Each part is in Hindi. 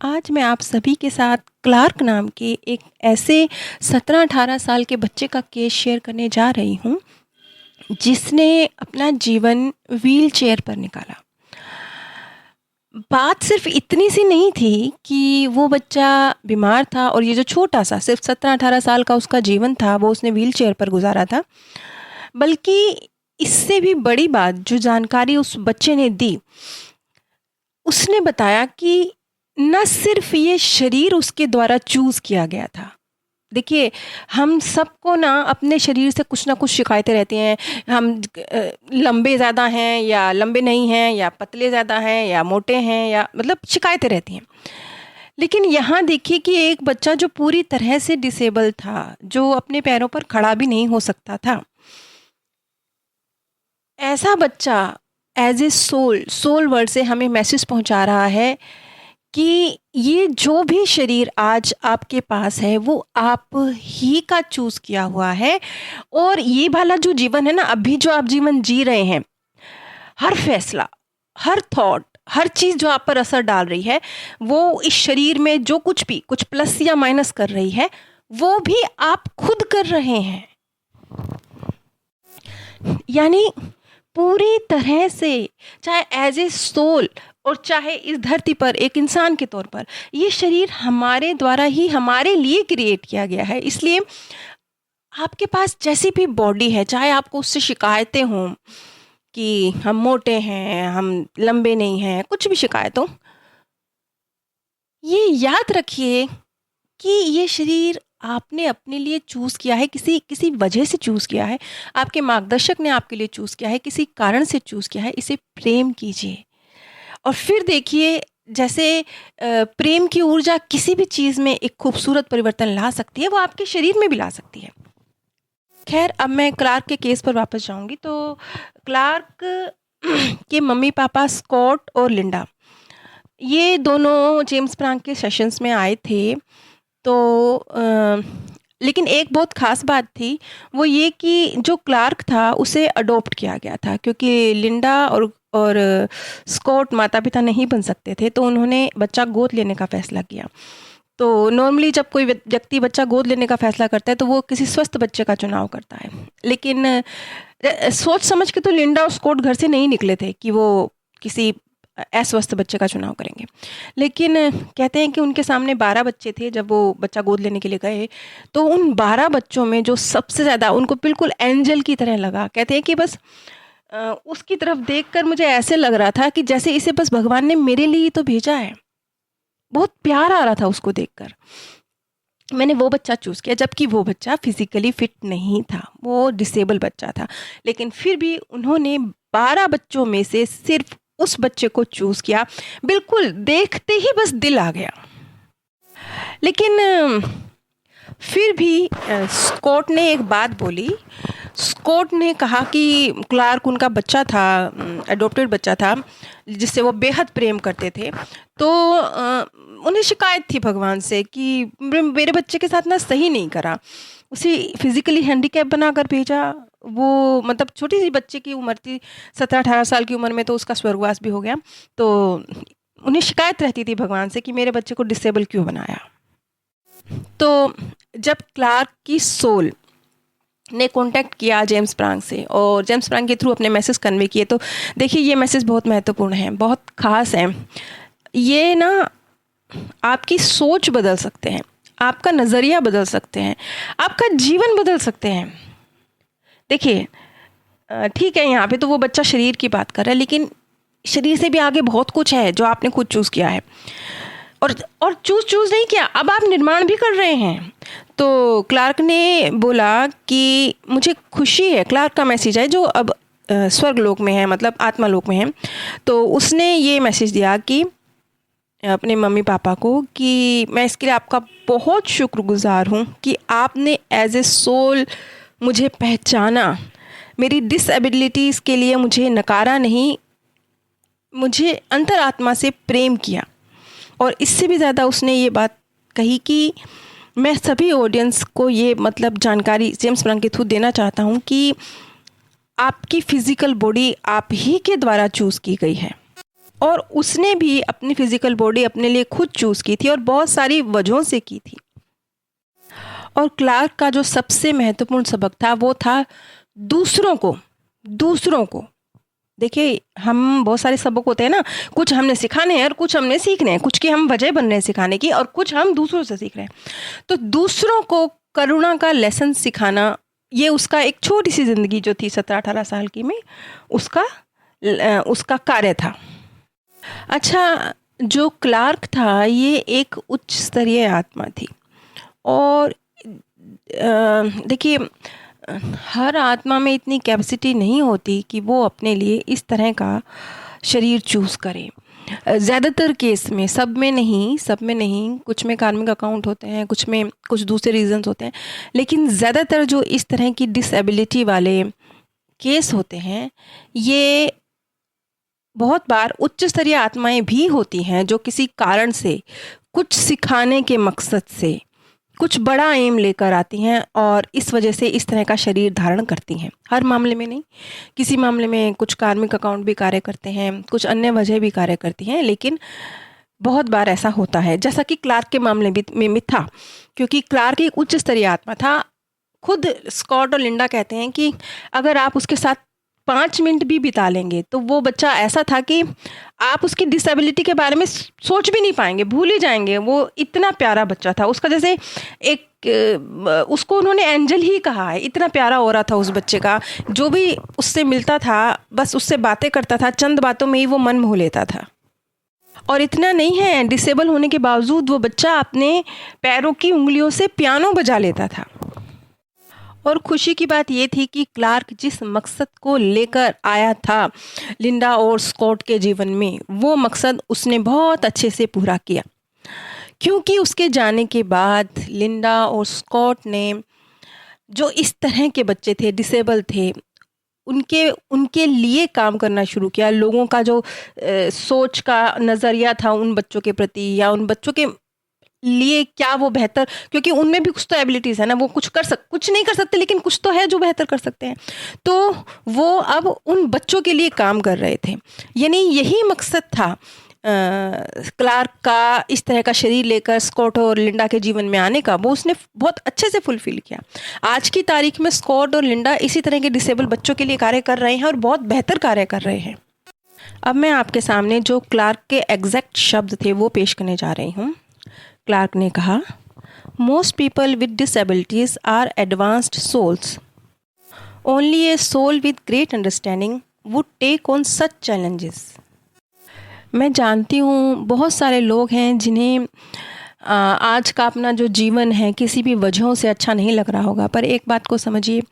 आज मैं आप सभी के साथ क्लार्क नाम के एक ऐसे 17-18 साल के बच्चे का केस शेयर करने जा रही हूँ, जिसने अपना जीवन व्हील चेयर पर निकाला। बात सिर्फ़ इतनी सी नहीं थी कि वो बच्चा बीमार था और ये जो छोटा-सा सिर्फ़ 17-18 साल का उसका जीवन था, वो उसने व्हील चेयर पर गुज़ारा था। बल्कि इससे भी बड़ी बात जो जानकारी उस बच्चे ने दी, उसने बताया कि ना सिर्फ़ ये शरीर उसके द्वारा चूज़ किया गया था। देखिए, हम सबको ना अपने शरीर से कुछ ना कुछ शिकायतें रहती हैं। हम लंबे ज़्यादा हैं या लंबे नहीं हैं, या पतले ज़्यादा हैं या मोटे हैं, या मतलब शिकायतें रहती हैं। लेकिन यहाँ देखिए कि एक बच्चा जो पूरी तरह से डिसेबल था, जो अपने पैरों पर खड़ा भी नहीं हो सकता था, ऐसा बच्चा एज़ ए सोल वर्ड से हमें मैसेज पहुँचा रहा है कि ये जो भी शरीर आज आपके पास है, वो आप ही का चूज़ किया हुआ है। और ये वाला जो जीवन है ना, अभी जो आप जीवन जी रहे हैं, हर फैसला, हर थॉट, हर चीज़ जो आप पर असर डाल रही है, वो इस शरीर में जो कुछ भी कुछ प्लस या माइनस कर रही है, वो भी आप खुद कर रहे हैं। यानी पूरी तरह से, चाहे एज ए सोल और चाहे इस धरती पर एक इंसान के तौर पर, ये शरीर हमारे द्वारा ही हमारे लिए क्रिएट किया गया है। इसलिए आपके पास जैसी भी बॉडी है, चाहे आपको उससे शिकायतें हों कि हम मोटे हैं, हम लंबे नहीं हैं, कुछ भी शिकायत हो, ये याद रखिए कि ये शरीर आपने अपने लिए चूज़ किया है, किसी किसी वजह से चूज़ किया है। आपके मार्गदर्शक ने आपके लिए चूज़ किया है, किसी कारण से चूज़ किया है। इसे प्रेम कीजिए और फिर देखिए, जैसे प्रेम की ऊर्जा किसी भी चीज़ में एक खूबसूरत परिवर्तन ला सकती है, वो आपके शरीर में भी ला सकती है। खैर, अब मैं क्लार्क के केस पर वापस जाऊँगी। तो क्लार्क के मम्मी-पापा स्कॉट और लिंडा, ये दोनों जेम्स फ्रांक के सेशंस में आए थे। तो लेकिन एक बहुत ख़ास बात थी, वो ये कि जो क्लार्क था उसे अडॉप्ट किया गया था, क्योंकि लिंडा और स्कॉट माता-पिता नहीं बन सकते थे, तो उन्होंने बच्चा गोद लेने का फ़ैसला किया। तो नॉर्मली जब कोई व्यक्ति बच्चा गोद लेने का फ़ैसला करता है, तो वो किसी स्वस्थ बच्चे का चुनाव करता है। लेकिन सोच समझ के तो लिंडा और स्कॉट घर से नहीं निकले थे कि वो किसी अस्वस्थ बच्चे का चुनाव करेंगे। लेकिन कहते हैं कि उनके सामने 12 बच्चे थे जब वो बच्चा गोद लेने के लिए गए, तो उन 12 बच्चों में जो सबसे ज़्यादा उनको बिल्कुल एंजल की तरह लगा, कहते हैं कि बस उसकी तरफ देखकर मुझे ऐसे लग रहा था कि जैसे इसे बस भगवान ने मेरे लिए ही तो भेजा है। बहुत प्यार आ रहा था उसको देखकर। मैंने वो बच्चा चूज़ किया, जबकि वो बच्चा फिज़िकली फ़िट नहीं था, वो डिसेबल बच्चा था। लेकिन फिर भी उन्होंने 12 बच्चों में से सिर्फ़ उस बच्चे को चूज़ किया। बिल्कुल देखते ही बस दिल आ गया। लेकिन फिर भी स्कॉट ने एक बात बोली। स्कॉट ने कहा कि क्लार्क उनका बच्चा था, एडॉप्टेड बच्चा था, जिससे वो बेहद प्रेम करते थे। तो उन्हें शिकायत थी भगवान से कि मेरे बच्चे के साथ ना सही नहीं करा, उसे फिज़िकली हैंडीकैप बनाकर भेजा। वो मतलब छोटी सी बच्चे की उम्र थी, 17-18 साल की उम्र में तो उसका स्वर्गवास भी हो गया। तो उन्हें शिकायत रहती थी भगवान से कि मेरे बच्चे को डिसेबल क्यों बनाया। तो जब क्लार्क की सोल ने कॉन्टैक्ट किया जेम्स फ्रांक से और जेम्स फ्रांक के थ्रू अपने मैसेज कन्वे किए, तो देखिए ये मैसेज बहुत महत्वपूर्ण है, बहुत ख़ास है। ये ना आपकी सोच बदल सकते हैं, आपका नज़रिया बदल सकते हैं, आपका जीवन बदल सकते हैं। देखिए, ठीक है, यहाँ पे तो वो बच्चा शरीर की बात कर रहा है, लेकिन शरीर से भी आगे बहुत कुछ है जो आपने खुद चूज़ किया है। और चूज़ नहीं किया, अब आप निर्माण भी कर रहे हैं। तो क्लार्क ने बोला कि मुझे खुशी है, क्लार्क का मैसेज है जो अब स्वर्गलोक में है, मतलब आत्मा लोक में है। तो उसने ये मैसेज दिया कि अपने मम्मी पापा को कि मैं इसके लिए आपका बहुत शुक्रगुज़ार हूँ कि आपने एज ए सोल मुझे पहचाना, मेरी डिसेबिलिटीज़ के लिए मुझे नकारा नहीं, मुझे अंतरात्मा से प्रेम किया। और इससे भी ज़्यादा उसने ये बात कही कि मैं सभी ऑडियंस को ये मतलब जानकारी जेम्स फ्रांक के थ्रू देना चाहता हूँ कि आपकी फ़िज़िकल बॉडी आप ही के द्वारा चूज़ की गई है। और उसने भी अपनी फिजिकल बॉडी अपने लिए खुद चूज़ की थी और बहुत सारी वजहों से की थी। और क्लार्क का जो सबसे महत्वपूर्ण सबक था वो था दूसरों को देखिए, हम बहुत सारे सबक होते हैं ना, कुछ हमने सिखाने हैं और कुछ हमने सीखने हैं, कुछ की हम वजह बन रहे हैं सिखाने की और कुछ हम दूसरों से सीख रहे हैं। तो दूसरों को करुणा का लेसन सिखाना, ये उसका एक छोटी सी ज़िंदगी जो थी 17-18 साल की में, उसका कार्य था। अच्छा, जो क्लार्क था ये एक उच्च स्तरीय आत्मा थी और देखिए, हर आत्मा में इतनी कैपेसिटी नहीं होती कि वो अपने लिए इस तरह का शरीर चूज़ करे। ज़्यादातर केस में, सब में नहीं, कुछ में कार्मिक अकाउंट होते हैं, कुछ में कुछ दूसरे रीजंस होते हैं, लेकिन ज़्यादातर जो इस तरह की डिसेबिलिटी वाले केस होते हैं, ये बहुत बार उच्च स्तरीय आत्माएं भी होती हैं जो किसी कारण से, कुछ सिखाने के मकसद से, कुछ बड़ा एम लेकर आती हैं और इस वजह से इस तरह का शरीर धारण करती हैं। हर मामले में नहीं, किसी मामले में कुछ कार्मिक अकाउंट भी कार्य करते हैं, कुछ अन्य वजह भी कार्य करती हैं, लेकिन बहुत बार ऐसा होता है, जैसा कि क्लार्क के मामले में भी था, क्योंकि क्लार्क एक उच्च स्तरीय आत्मा था। खुद स्कॉट और लिंडा कहते हैं कि अगर आप उसके साथ 5 मिनट भी बिता लेंगे तो वो बच्चा ऐसा था कि आप उसकी डिसेबिलिटी के बारे में सोच भी नहीं पाएंगे, भूल ही जाएंगे। वो इतना प्यारा बच्चा था, उसका जैसे उसको उन्होंने एंजल ही कहा है, इतना प्यारा हो रहा था उस बच्चे का। जो भी उससे मिलता था बस उससे बातें करता था, चंद बातों में ही वो मन मोह लेता था। और इतना नहीं है, डिसेबल होने के बावजूद वो बच्चा अपने पैरों की उंगलियों से पियानो बजा लेता था। और खुशी की बात ये थी कि क्लार्क जिस मकसद को लेकर आया था लिंडा और स्कॉट के जीवन में, वो मकसद उसने बहुत अच्छे से पूरा किया, क्योंकि उसके जाने के बाद लिंडा और स्कॉट ने जो इस तरह के बच्चे थे, डिसेबल थे, उनके लिए काम करना शुरू किया। लोगों का जो सोच का नज़रिया था उन बच्चों के प्रति, या उन बच्चों के लिए क्या वो बेहतर, क्योंकि उनमें भी कुछ तो एबिलिटीज़ है ना, वो कुछ नहीं कर सकते लेकिन कुछ तो है जो बेहतर कर सकते हैं। तो वो अब उन बच्चों के लिए काम कर रहे थे। यानी यही मकसद था क्लार्क का इस तरह का शरीर लेकर स्कॉट और लिंडा के जीवन में आने का, वो उसने बहुत अच्छे से फुलफिल किया। आज की तारीख में स्कॉट और लिंडा इसी तरह के डिसेबल बच्चों के लिए कार्य कर रहे हैं और बहुत बेहतर कार्य कर रहे हैं। अब मैं आपके सामने जो क्लार्क के एग्जैक्ट शब्द थे वो पेश करने जा रही हूँ। क्लार्क ने कहा, most people with disabilities are advanced souls. Only a soul with great understanding would take on such challenges. मैं जानती हूँ बहुत सारे लोग हैं जिन्हें आज का अपना जो जीवन है किसी भी वजहों से अच्छा नहीं लग रहा होगा, पर एक बात को समझिए,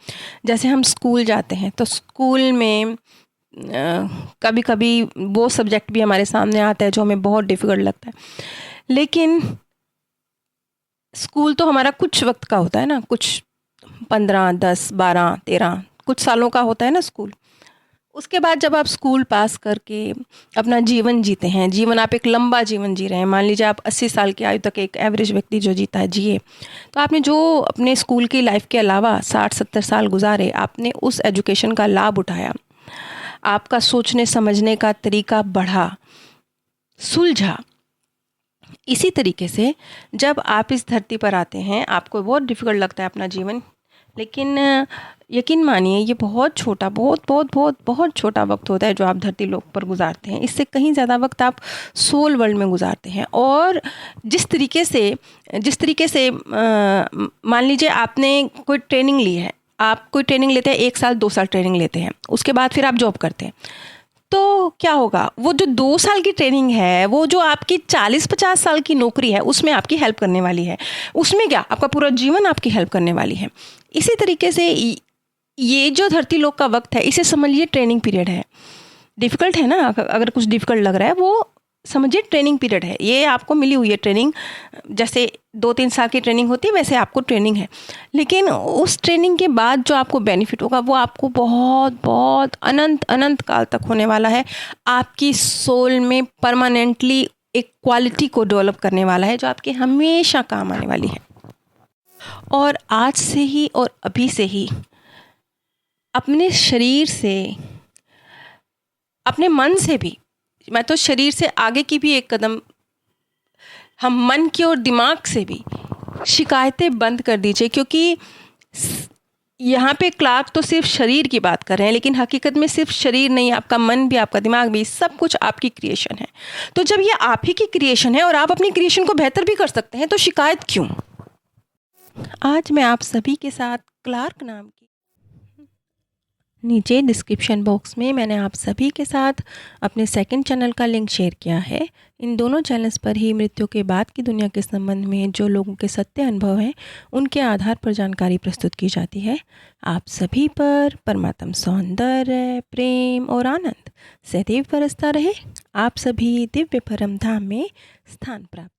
जैसे हम स्कूल जाते हैं तो स्कूल में कभी कभी वो सब्जेक्ट भी हमारे सामने आता है जो हमें बहुत डिफ़िकल्ट लगता है, लेकिन स्कूल तो हमारा कुछ वक्त का होता है ना, कुछ 15, 10, 12, 13 कुछ सालों का होता है ना स्कूल। उसके बाद जब आप स्कूल पास करके अपना जीवन जीते हैं, आप एक लंबा जीवन जी रहे हैं, मान लीजिए आप 80 साल की आयु तक एक एवरेज व्यक्ति जो जीता है जिए, तो आपने जो अपने स्कूल की लाइफ के अलावा 60-70 साल गुजारे, आपने उस एजुकेशन का लाभ उठाया, आपका सोचने समझने का तरीका बढ़ा, सुलझा। इसी तरीके से जब आप इस धरती पर आते हैं, आपको बहुत डिफ़िकल्ट लगता है अपना जीवन, लेकिन यकीन मानिए ये बहुत छोटा, बहुत छोटा वक्त होता है जो आप धरती लोक पर गुजारते हैं। इससे कहीं ज़्यादा वक्त आप सोल वर्ल्ड में गुजारते हैं। और जिस तरीके से मान लीजिए आपने कोई ट्रेनिंग ली है, आप कोई ट्रेनिंग लेते हैं, 1 साल 2 साल ट्रेनिंग लेते हैं, उसके बाद फिर आप जॉब करते हैं, तो क्या होगा, वो जो 2 साल की ट्रेनिंग है, वो जो आपकी 40-50 साल की नौकरी है उसमें आपकी हेल्प करने वाली है, उसमें क्या आपका पूरा जीवन आपकी हेल्प करने वाली है। इसी तरीके से ये जो धरती लोक का वक्त है, इसे समझिए ट्रेनिंग पीरियड है। डिफ़िकल्ट है ना, अगर कुछ डिफ़िकल्ट लग रहा है वो समझिए ट्रेनिंग पीरियड है। ये आपको मिली हुई है ट्रेनिंग, जैसे 2-3 साल की ट्रेनिंग होती है वैसे आपको ट्रेनिंग है, लेकिन उस ट्रेनिंग के बाद जो आपको बेनिफिट होगा वो आपको बहुत अनंत काल तक होने वाला है। आपकी सोल में परमानेंटली एक क्वालिटी को डेवलप करने वाला है जो आपके हमेशा काम आने वाली है। और आज से ही और अभी से ही अपने शरीर से, अपने मन से भी मैं तो शरीर से आगे की भी एक कदम, हम मन की और दिमाग से भी शिकायतें बंद कर दीजिए, क्योंकि यहाँ पे क्लार्क तो सिर्फ शरीर की बात कर रहे हैं, लेकिन हकीकत में सिर्फ शरीर नहीं, आपका मन भी, आपका दिमाग भी, सब कुछ आपकी क्रिएशन है। तो जब ये आप ही की क्रिएशन है और आप अपनी क्रिएशन को बेहतर भी कर सकते हैं, तो शिकायत क्यों? आज मैं आप सभी के साथ क्लार्क नाम की, नीचे डिस्क्रिप्शन बॉक्स में मैंने आप सभी के साथ अपने सेकंड चैनल का लिंक शेयर किया है। इन दोनों चैनल्स पर ही मृत्यु के बाद की दुनिया के संबंध में जो लोगों के सत्य अनुभव हैं, उनके आधार पर जानकारी प्रस्तुत की जाती है। आप सभी पर परमात्म सौंदर्य, प्रेम और आनंद सदैव बरसता रहे। आप सभी दिव्य परम धाम में स्थान प्राप्त